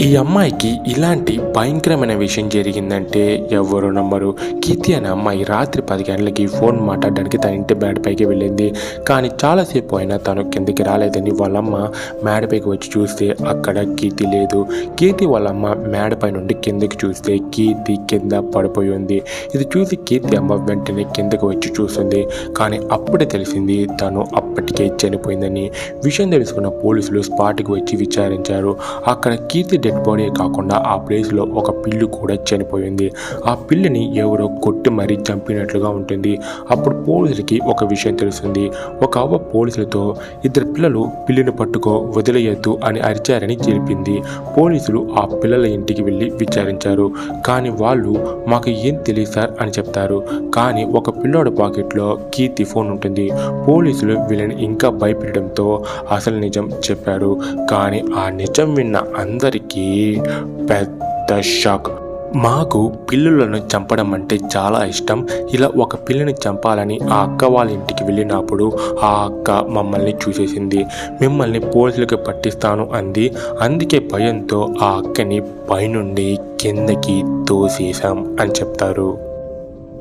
ఈ అమ్మాయికి ఇలాంటి భయంకరమైన విషయం జరిగిందంటే ఎవరు నమ్మరు. కీర్తి అనే అమ్మాయి రాత్రి 10 గంటలకి ఫోన్ మాట్లాడడానికి తన ఇంటి మేడపైకి వెళ్ళింది. కానీ చాలాసేపు అయినా తను కిందకి రాలేదని వాళ్ళమ్మ మేడపైకి వచ్చి చూస్తే అక్కడ కీర్తి లేదు. కీర్తి వాళ్ళమ్మ మేడపై నుండి కిందకి చూస్తే కీర్తి కింద పడిపోయి ఉంది. ఇది చూసి కీర్తి అమ్మ వెంటనే కిందకి వచ్చి చూస్తుంది. కానీ అప్పుడే తెలిసింది తను అప్పటికే చనిపోయిందని. విషయం తెలుసుకున్న పోలీసులు స్పాట్కి వచ్చి విచారించారు. అక్కడ కీర్తి డెడ్ బాడీ కాకుండా ఆ ప్లేస్లో ఒక పిల్లి కూడా చనిపోయింది. ఆ పిల్లిని ఎవరో కొట్టి మరీ చంపినట్లుగా ఉంటుంది. అప్పుడు పోలీసులకి ఒక విషయం తెలుస్తుంది. ఒక అవ్వ పోలీసులతో 2 పిల్లలు పిల్లిని పట్టుకో వదిలేయద్దు అని అరిచారని చెప్పింది. పోలీసులు ఆ పిల్లల ఇంటికి వెళ్ళి విచారించారు. కానీ వాళ్ళు మాకు ఏం తెలియదు సార్ అని చెప్తారు. కానీ ఒక పిల్లోడి పాకెట్లో కీర్తి ఫోన్ ఉంటుంది. పోలీసులు వీళ్ళని ఇంకా భయపెట్టడంతో అసలు నిజం చెప్పారు. కానీ ఆ నిజం విన్న అందరికీ పెద్ద షాక్. మాకు పిల్లులను చంపడం అంటే చాలా ఇష్టం. ఇలా ఒక పిల్లిని చంపాలని ఆ అక్క వాళ్ళ ఇంటికి వెళ్ళినప్పుడు ఆ అక్క మమ్మల్ని చూసేసింది. మిమ్మల్ని పోలీసులకు పట్టిస్తాను అంది. అందుకే భయంతో ఆ అక్కని పైనుండి కిందకి తోసేశాం అని చెప్తారు.